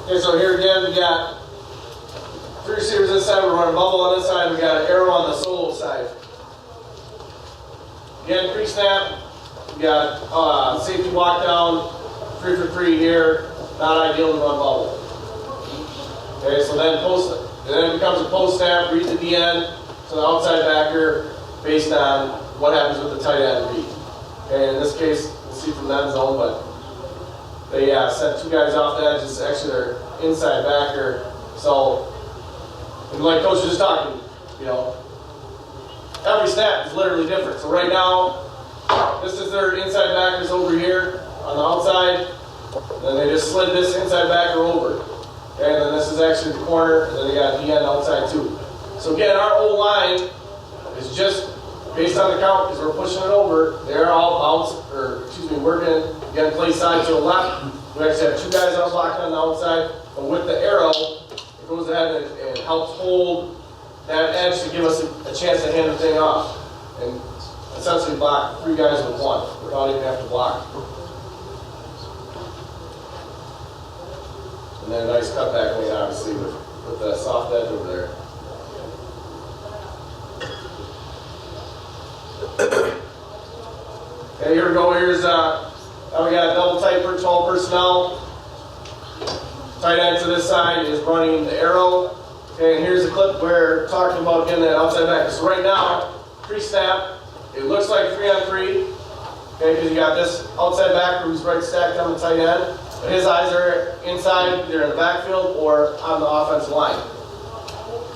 Okay, so here again we got 3 receivers this side, we're running bubble on this side, we got an arrow on the solo side. Again, pre-snap, we got safety walk down, 3 for 3 here, not ideal to run bubble. Okay, so then it becomes a post snap, read to the end, to the outside backer, based on what happens with the tight end read. Okay, in this case, we'll see from that zone, but they sent 2 guys off the edge. It's actually their inside backer. So, and like Coach was just talking, every snap is literally different. So right now, this is their inside backers over here on the outside. Then they just slid this inside backer over. Okay, and then this is actually the corner, and then they got the end outside too. So again, our O-line is just based on the count because we're pushing it over. They're all working. Again, play side to the left. We actually have 2 guys out blocked on the outside, but with the arrow, it goes ahead and helps hold that edge to give us a chance to hand the thing off. And essentially block 3 guys with 1 without even having to block. And then a nice cutback lane, obviously, with with the soft edge over there. Okay, here we go. Here's now we got a double tight 12 personnel. Tight end to this side is running the arrow. Okay, and here's a clip where talking about getting that outside backer. So right now, pre-snap, it looks like 3-on-3. Okay, because you got this outside backer who's right stacked on the tight end. But his eyes are inside, either in the backfield or on the offensive line.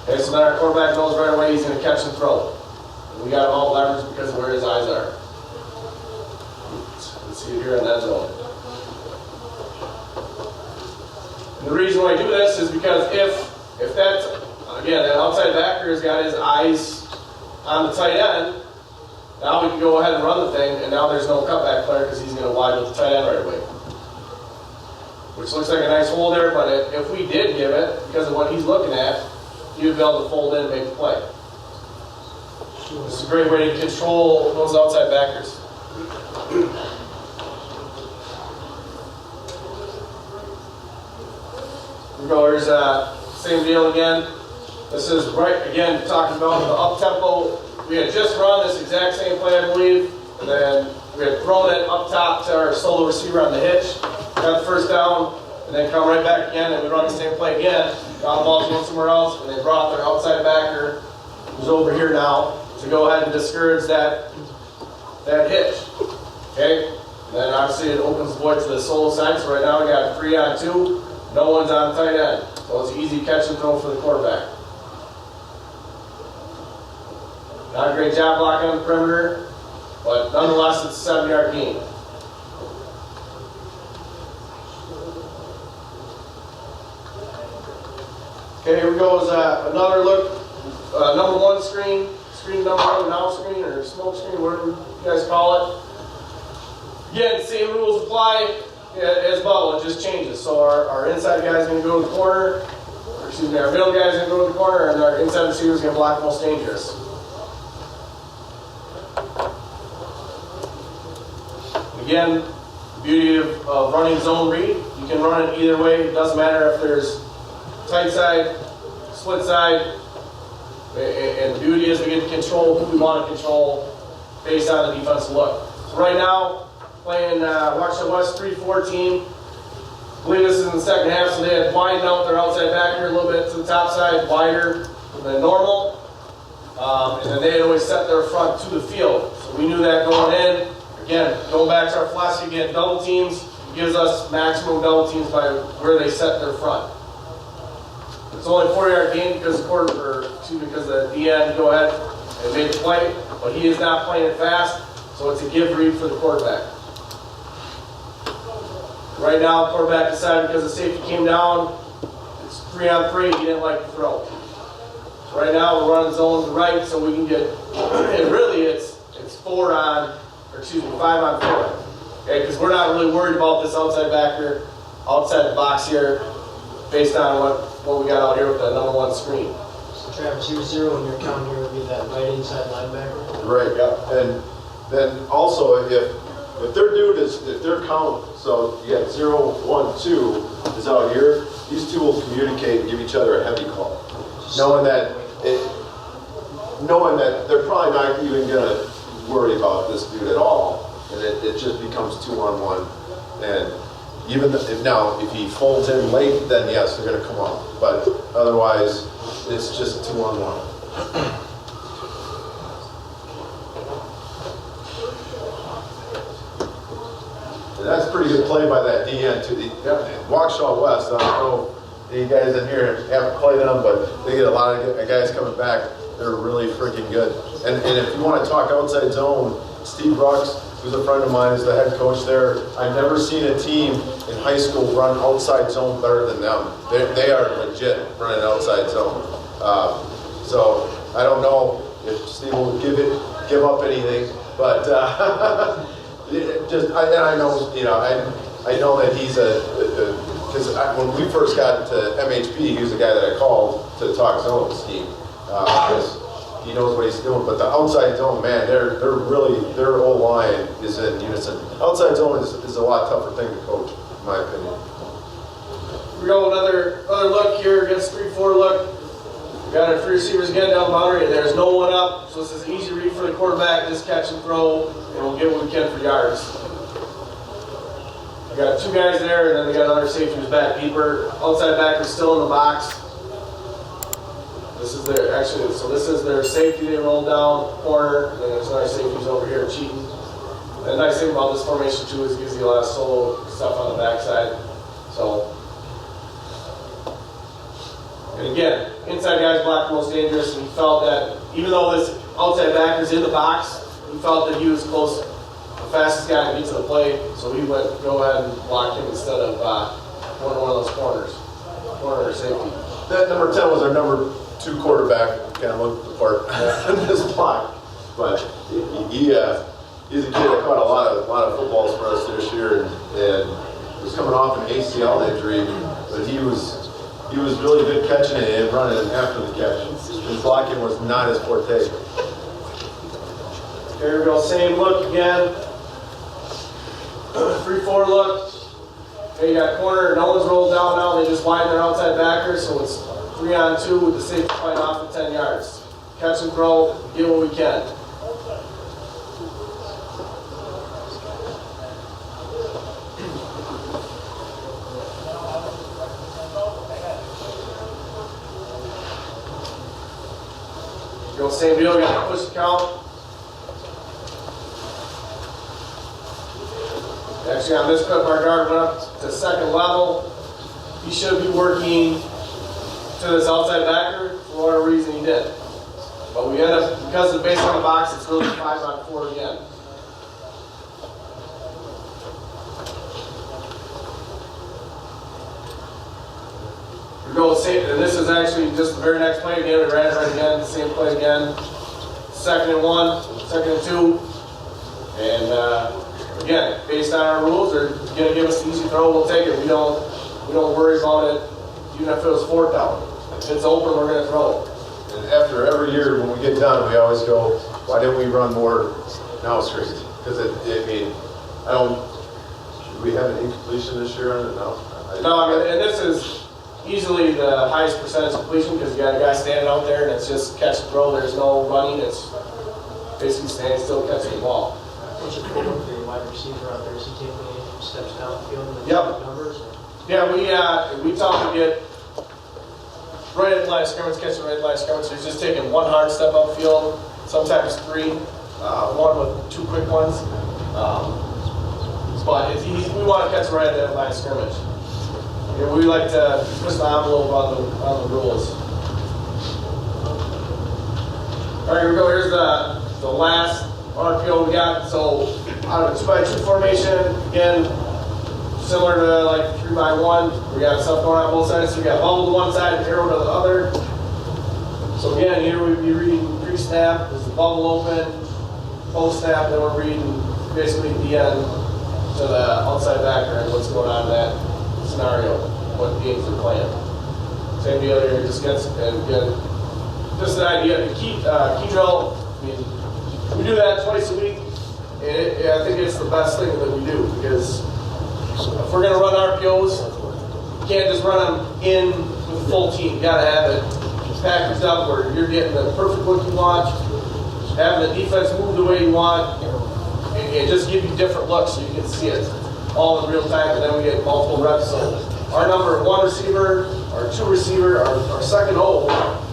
Okay, so then our quarterback knows right away he's going to catch and throw. And we got him all leveraged because of where his eyes are. Let's see it here in that zone. And the reason why I do this is because if that's, again, that outside backer has got his eyes on the tight end, now we can go ahead and run the thing, and now there's no cutback player because he's going to wide with the tight end right away. Which looks like a nice hole there, but if we did give it, because of what he's looking at, he would be able to fold in and make the play. This is a great way to control those outside backers. Here we go, here's same deal again. This is right, again, talking about the up-tempo. We had just run this exact same play, I believe, and then we had thrown it up top to our solo receiver on the hitch, got the first down, and then come right back again, and we run the same play again. Got the ball going somewhere else, and they brought their outside backer, who's over here now, to go ahead and discourage that hitch. Okay? And then obviously it opens the void to the solo side, so right now we got 3-on-2, no one's on tight end. So it's an easy catch and throw for the quarterback. Not a great job blocking on the perimeter, but nonetheless it's a 7-yard gain. Okay, here we go is another look. Number 1 screen number 1 now screen or smoke screen, whatever you guys call it. Again, same rules apply as bubble, it just changes. So our inside guy is going to go to the corner, or excuse me, our middle guy is going to go to the corner, and our inside receiver is going to block the most dangerous. Again, the beauty of running zone read, you can run it either way. It doesn't matter if there's tight side, split side, and the beauty is we get to control who we want to control based on the defensive look. So right now, playing Washington West 3-4 team. I believe this is in the second half, so they had widened out their outside backer a little bit to the top side, wider than normal. And then they had always set their front to the field. So we knew that going in. Again, going back to our philosophy again, double teams gives us maximum double teams by where they set their front. It's only a 4-yard gain because the DN go ahead and made the play, but he is not playing it fast, so it's a give read for the quarterback. Right now, the quarterback decided because the safety came down, it's 3-on-3, he didn't like the throw. So right now, we're running zone to the right, so we can get, and really it's 5-on-4. Okay, because we're not really worried about this outside backer, outside the box here, based on what we got out here with the number 1 screen. So Travis, your 0 in your count here would be that right inside linebacker? Right, yeah. And then also if their dude is, if their count, so you got 0, 1, 2 is out here, these two will communicate and give each other a heavy call. Knowing that they're probably not even gonna worry about this dude at all. And it just becomes 2-on-1. And even if he folds in late, then yes, they're gonna come up. But otherwise, it's just 2-on-1. And that's a pretty good play by that DN to the Waukesha West. I don't know if you guys in here haven't played them, but they get a lot of guys coming back. They're really freaking good. And if you want to talk outside zone, Steve Brooks, who's a friend of mine, is the head coach there. I've never seen a team in high school run outside zone better than them. They are legit running outside zone. So I don't know if Steve will give up anything, but I know that he's because when we first got to MHP, he was the guy that I called to talk zone scheme. Because he knows what he's doing, but the outside zone, man, they're really, their O-line is in unison. Outside zone is a lot tougher thing to coach, in my opinion. we go another look here against 3-4 look. We got our 3 receivers again down the boundary, and there's no one up. So this is an easy read for the quarterback. Just catch and throw, and we'll get what we can for yards. We got 2 guys there, and then we got another safety who's back deeper. Outside backer still in the box. This is their this is their safety. They roll down corner, and then there's another safety who's over here cheating. The nice thing about this formation too is it gives you a lot of solo stuff on the backside. So, and again, inside guys block the most dangerous, and he felt that even though this outside backer's in the box, he felt that he was close, the fastest guy to get to the play, so he went go ahead and block him instead of one of those corner or safety. That number 10 was our number 2 quarterback. Kind of looked the part in this block, but he's a kid that caught a lot of footballs for us this year, and was coming off an ACL injury, but he was really good catching it and running after the catch. His blocking was not his forte. Here we go, same look again. 3-4 look. Okay, you got corner, no one's rolled down now, they just widen their outside backer, so it's 3-on-2 with the safety fight off at 10 yards. Catch and throw, get what we can. Go same deal, we got to push the count. Actually, on this clip, our guard went up to 2nd level. He should be working to this outside backer for whatever reason he did. But we end up, because of the base on the box, it's really 5-on-4 again. We go same, and this is actually just the very next play again. We ran it right again, same play again. 2nd and 1, 2nd and 2. And again, based on our rules, they're going to give us the easy throw. We'll take it. We don't worry about it. Even if it was 4th down, if it's open, we're going to throw it. And after every year, when we get done, we always go, why didn't we run more now screens? Because should we have an incompletion this year on it? No. And this is easily the highest percentage completion because you got a guy standing out there and it's just catch and throw. There's no running. It's basically standing still catching the ball. What's your quote for your wide receiver out there? Is he taking any steps downfield and Yep. numbers? Yeah, we taught him to get right at the line of scrimmage, catch it right at the line of scrimmage. So he's just taking 1 hard step upfield, sometimes 3, 1 with 2 quick ones. But we want to catch it right at that line of scrimmage. Yeah, we like to push the envelope on the rules. All right, here we go. Here's the last RPO we got. So out of a 2x2 formation, again, similar to like 3x1. We got stuff going on both sides. So we got bubble to one side and arrow to the other. So again, here we'd be reading pre-snap. Is the bubble open? Post-snap, then we're reading basically the end to the outside backer and what's going on in that scenario, what games they're playing. Same deal here, just gets, and again, just the idea, the key drill, I mean, we do that twice a week, and I think it's the best thing that we do, because if we're going to run RPOs, you can't just run them in with the full team. You got to have it packaged up where you're getting the perfect look you want, having the defense move the way you want, and just give you different looks so you can see it all in real time, and then we get multiple reps. So our number 1 receiver, our 2 receiver, our second O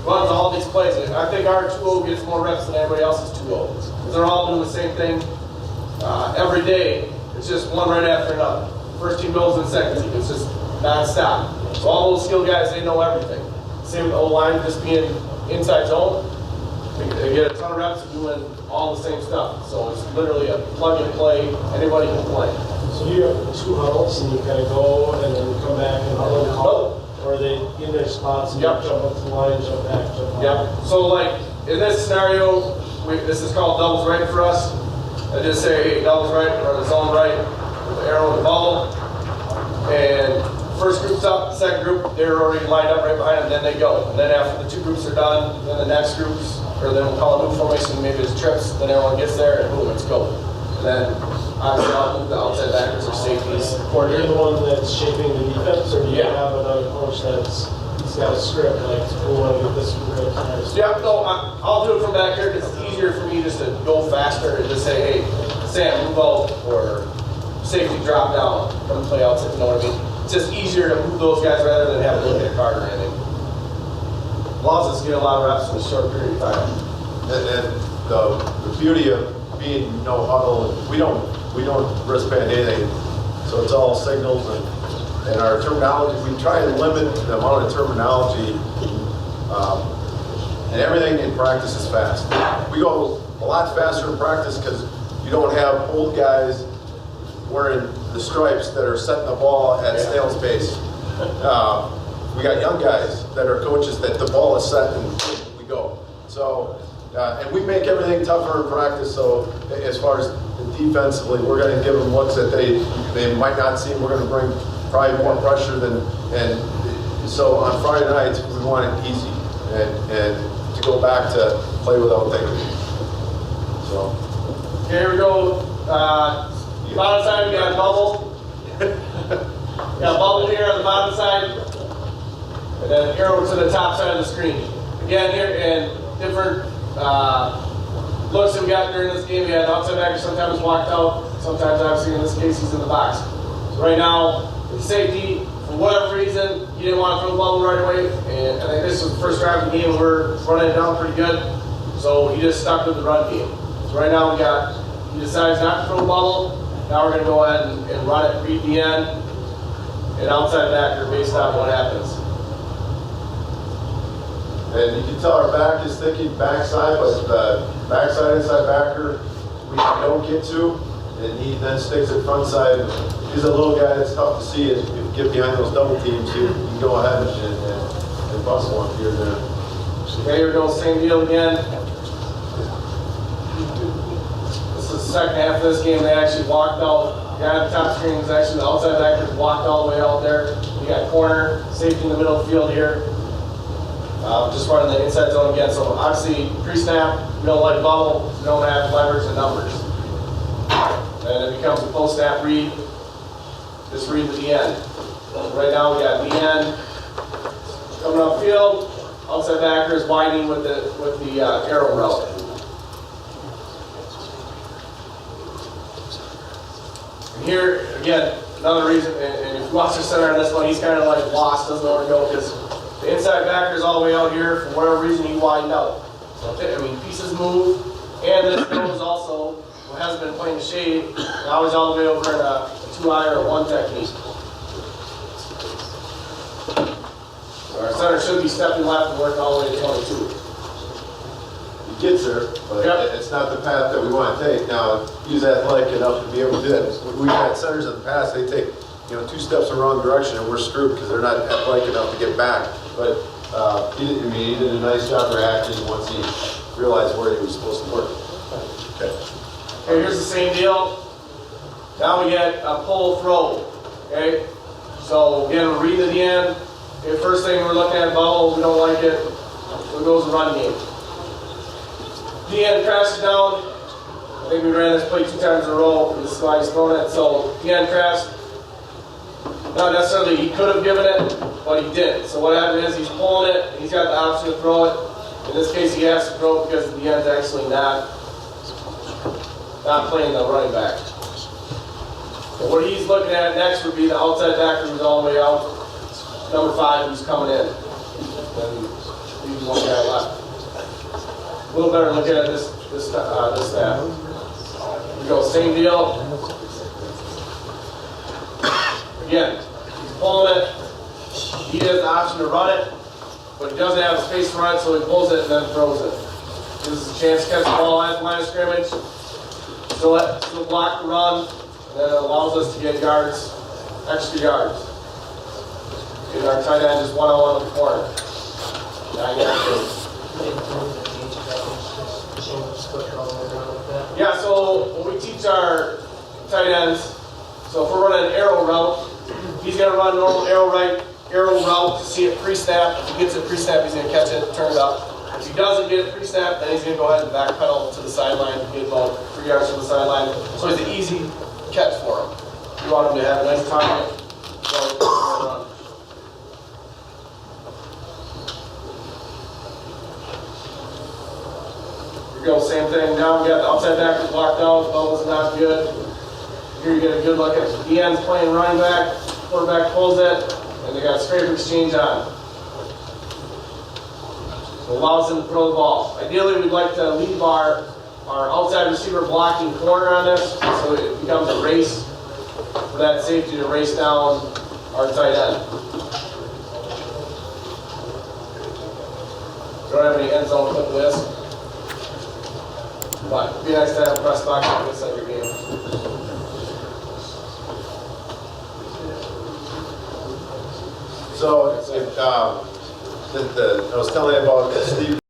runs all these plays. And I think our 2-0 gets more reps than anybody else's 2-0. Because they're all doing the same thing every day. It's just one right after another. First team goes in second team. It's just non-stop. So all those skill guys, they know everything. Same with the O-line, just being inside zone. They get a ton of reps doing all the same stuff. So it's literally a plug and play. Anybody can play. So you have 2 huddles and you kind of go and then come back and huddle and call? Or are they in their spots and Yep. you jump up to the line, jump back, jump out? Yep. So like in this scenario, this is called doubles right for us. I just say, hey, doubles right or the zone right with the arrow and the bubble. And first group's up, second group, they're already lined up right behind them, then they go. And then after the 2 groups are done, then the next groups, or then we'll call a new formation, maybe it's trips, then everyone gets there and boom, it's go. And then obviously I'll move the outside backers or safeties this You're coordinator. the one that's shaping the defense, or do you Yeah. have another coach he's got a script, like, we want to get this from the guys? Yeah, no, I'll do it from back here because it's easier for me just to go faster and just say, hey, Sam, move out, or safety drop down, come play outside, you know what I mean? It's just easier to move those guys rather than have to look at a card or anything. Allows us to get a lot of reps in a short period of time. And the beauty of being no huddle, we don't wristband anything, so it's all signals and our terminology. We try to limit the amount of terminology, and everything in practice is fast. We go a lot faster in practice because you don't have old guys wearing the stripes that are setting the ball at snail's pace. We got young guys that are coaches that the ball is set and we go. So, and we make everything tougher in practice. So, as far as defensively, we're going to give them looks that they might not see. We're going to bring probably more pressure than. And so on Friday nights, we want it easy and to go back to play without thinking. So. Okay, here we go. Bottom side, we got bubble. Got bubble here on the bottom side, and then arrow to the top side of the screen. Again, here and different looks that we got during this game. We had outside backer sometimes walked out, sometimes obviously in this case he's in the box. So right now, the safety, for whatever reason, he didn't want to throw the bubble right away, and I think this was the first drive of the game. We're running it down pretty good, so he just stuck with the run game. So right now he decides not to throw the bubble. Now we're going to go ahead and run it, read the end, and outside backer based on what happens. And you can tell our back is thinking backside, but the backside inside backer we don't get to, and he then sticks it front side. He's a little guy that's tough to see. If you get behind those double teams, you can go ahead and bust one here and there. Okay, here we go, same deal again. This is the second half of this game. They actually walked out. The guy on the top screen was actually the outside backer, walked all the way out there. We got corner, safety in the middle of the field here. Just running the inside zone again. So obviously, pre-snap, we don't like bubble, we don't have leverage and numbers. And it becomes a post-snap read. Just read to the end. Right now we got the end coming up field. Outside backer is widening with the arrow route. And here again, another reason. And if you watch the center on this one, he's kind of like lost, doesn't know where to go because the inside backer is all the way out here. For whatever reason, he widened out. So I mean, pieces move, and this goes also. Who hasn't been playing the shade, now he's all the way over in a 2-eye or a 1 technique. So our center should be stepping left and working all the way to 22. He gets there, but it's not the path that we want to take. Now, he's athletic enough to be able to do that. We've had centers in the past, they take 2 steps in the wrong direction and we're screwed because they're not athletic enough to get back. But he did a nice job reacting once he realized where he was supposed to work. Okay. Okay, here's the same deal. Now we get a pull throw. Okay? So again, we're reading to the end. Okay, first thing we're looking at bubble, we don't like it. So it goes the run game. The end crashes down. I think we ran this play 2 times in a row. This is why he's throwing it. So the end crashed. Not necessarily he could have given it, but he didn't. So what happened is he's pulling it, and he's got the option to throw it. In this case, he has to throw it because the end's actually not playing the running back. So what he's looking at next would be the outside backer who's all the way out. Number 5 who's coming in. Then leaves 1 guy left. A little better look at this snap. Here we go, same deal. Again, he's pulling it. He has the option to run it, but he doesn't have the space to run it, so he pulls it and then throws it. This is a chance to catch the ball at the line of scrimmage. Still block the run, and then it allows us to get yards, extra yards. And our tight end is 1-on-1 in the corner. 9 yards. Yeah, so when we teach our tight ends, so if we're running an arrow route, he's going to run normal arrow route to see it pre-snap. If he gets it pre-snap, he's going to catch it, turn it up. If he doesn't get it pre-snap, then he's going to go ahead and backpedal to the sideline, get about 3 yards from the sideline. So it's an easy catch for him. You want them to have a nice time. So, here we go, same thing. Now we got the outside backers blocked out. The bubbles not good. Here you get a good look at the ends playing running back. Quarterback pulls it, and they got a scrape exchange on. So it allows them to throw the ball. Ideally, we'd like to leave our outside receiver blocking corner on this, so it becomes a race for that safety to race down our tight end. Don't have any end zone clip this, but it'd be nice to have a press box like this every game. So, I was telling you about Steve